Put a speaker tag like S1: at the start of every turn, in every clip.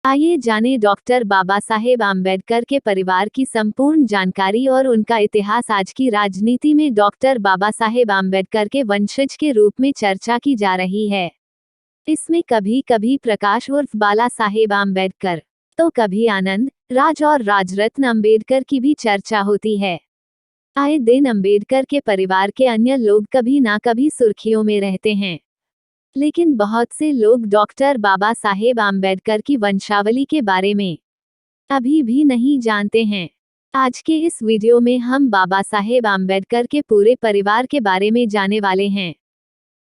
S1: आइए जानें डॉक्टर बाबा साहेब आम्बेडकर के परिवार की संपूर्ण जानकारी और उनका इतिहास। आज की राजनीति में डॉक्टर बाबा साहेब आम्बेडकर के वंशज के रूप में चर्चा की जा रही है। इसमें कभी कभी प्रकाश उर्फ बाला साहेब आम्बेडकर, तो कभी आनंद, राज और राजरत्न अम्बेडकर की भी चर्चा होती है। आए दिन अम्बेडकर के परिवार के अन्य लोग कभी ना कभी सुर्खियों में रहते हैं, लेकिन बहुत से लोग डॉक्टर बाबा साहेब आम्बेडकर की वंशावली के बारे में अभी भी नहीं जानते हैं। आज के इस वीडियो में हम बाबा साहेब आम्बेडकर के पूरे परिवार के बारे में जानने वाले हैं।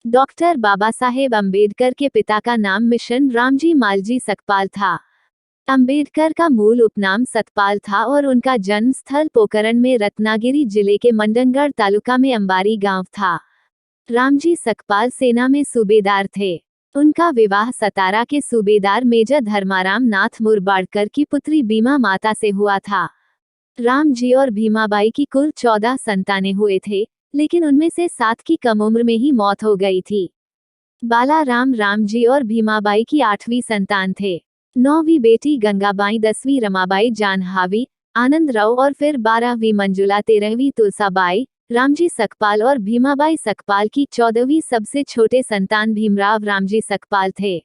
S1: डॉक्टर बाबा साहेब आम्बेडकर के पिता का नाम मिशन रामजी मालजी सकपाल था। अम्बेडकर का मूल उपनाम सतपाल था और उनका जन्म स्थल पोकरण में रत्नागिरी जिले के मंडनगढ़ तालुका में अंबारी गांव था। रामजी सकपाल सेना में सूबेदार थे। उनका विवाह सतारा के सूबेदार मेजर धर्माराम नाथ मुरबाड़कर की पुत्री बीमा माता से हुआ था। राम जी और भीमाबाई की कुल 14 संतानें हुए थे, लेकिन उनमें से 7 की कम उम्र में ही मौत हो गई थी। बाला राम जी और भीमाबाई की 8वीं संतान थे। 9वीं बेटी गंगाबाई, 10वीं रमाबाई जानहावी आनंदराव और फिर 12वीं मंजुला, 13वीं तुलसाबाई। रामजी सकपाल और भीमाबाई सकपाल की 14वीं सबसे छोटे संतान भीमराव रामजी सकपाल थे,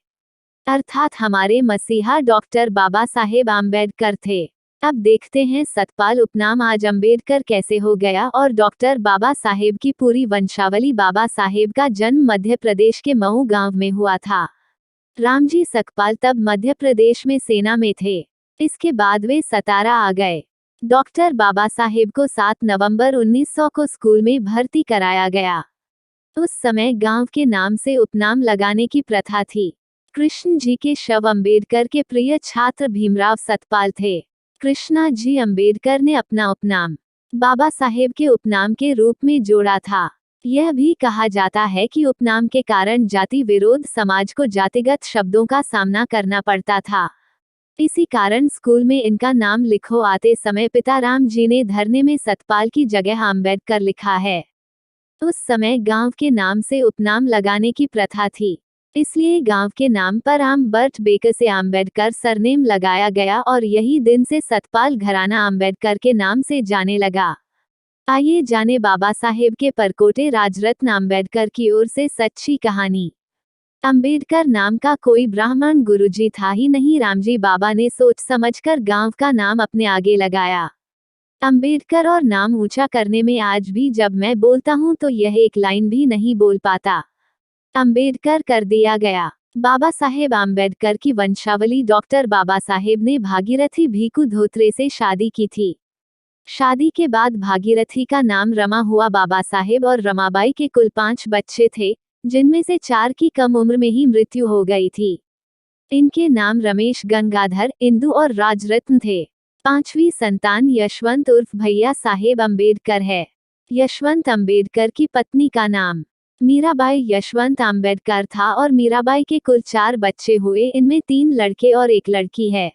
S1: अर्थात हमारे मसीहा डॉक्टर बाबा साहेब आम्बेडकर थे। अब देखते हैं सतपाल उपनाम आज अम्बेडकर कैसे हो गया और डॉक्टर बाबा साहेब की पूरी वंशावली। बाबा साहेब का जन्म मध्य प्रदेश के मऊ गांव में हुआ था। रामजी सकपाल तब मध्य प्रदेश में सेना में थे। इसके बाद वे सतारा आ गए। डॉक्टर बाबा साहेब को 7 नवंबर 1900 को स्कूल में भर्ती कराया गया। उस समय गांव के नाम से उपनाम लगाने की प्रथा थी। कृष्ण जी के शव अम्बेडकर के प्रिय छात्र भीमराव सतपाल थे। कृष्णा जी अम्बेडकर ने अपना उपनाम बाबा साहेब के उपनाम के रूप में जोड़ा था। यह भी कहा जाता है कि उपनाम के कारण जाति विरोध समाज को जातिगत शब्दों का सामना करना पड़ता था। इसी कारण स्कूल में इनका नाम लिखो आते समय पिता राम जी ने धरने में सतपाल की जगह आम्बेडकर लिखा है। उस समय गांव के नाम से उपनाम लगाने की प्रथा थी, इसलिए गांव के नाम पर आम्बर्ट बेकर से आम्बेडकर सरनेम लगाया गया और यही दिन से सतपाल घराना आम्बेडकर के नाम से जाने लगा। आइए जाने बाबा साहेब के परकोटे राजरत्न आम्बेडकर की ओर से सच्ची कहानी। अम्बेडकर नाम का कोई ब्राह्मण गुरुजी था ही नहीं। रामजी बाबा ने सोच समझकर गांव का नाम अपने आगे लगाया। अम्बेडकर और नाम ऊंचा करने में आज भी जब मैं बोलता हूं तो यह एक लाइन भी नहीं बोल पाता। अम्बेडकर कर दिया गया। बाबा साहेब आम्बेडकर की वंशावली। डॉक्टर बाबा साहेब ने भागीरथी भीकू धोत्रे से शादी की थी। शादी के बाद भागीरथी का नाम रमा हुआ। बाबा साहेब और रमाबाई के कुल 5 बच्चे थे, जिनमें से 4 की कम उम्र में ही मृत्यु हो गई थी। इनके नाम रमेश, गंगाधर, इंदु और राजरत्न थे। 5वीं संतान यशवंत उर्फ भैया साहेब अम्बेडकर है। यशवंत अम्बेडकर की पत्नी का नाम मीराबाई यशवंत अम्बेडकर था और मीराबाई के कुल 4 बच्चे हुए। इनमें 3 लड़के और 1 लड़की है।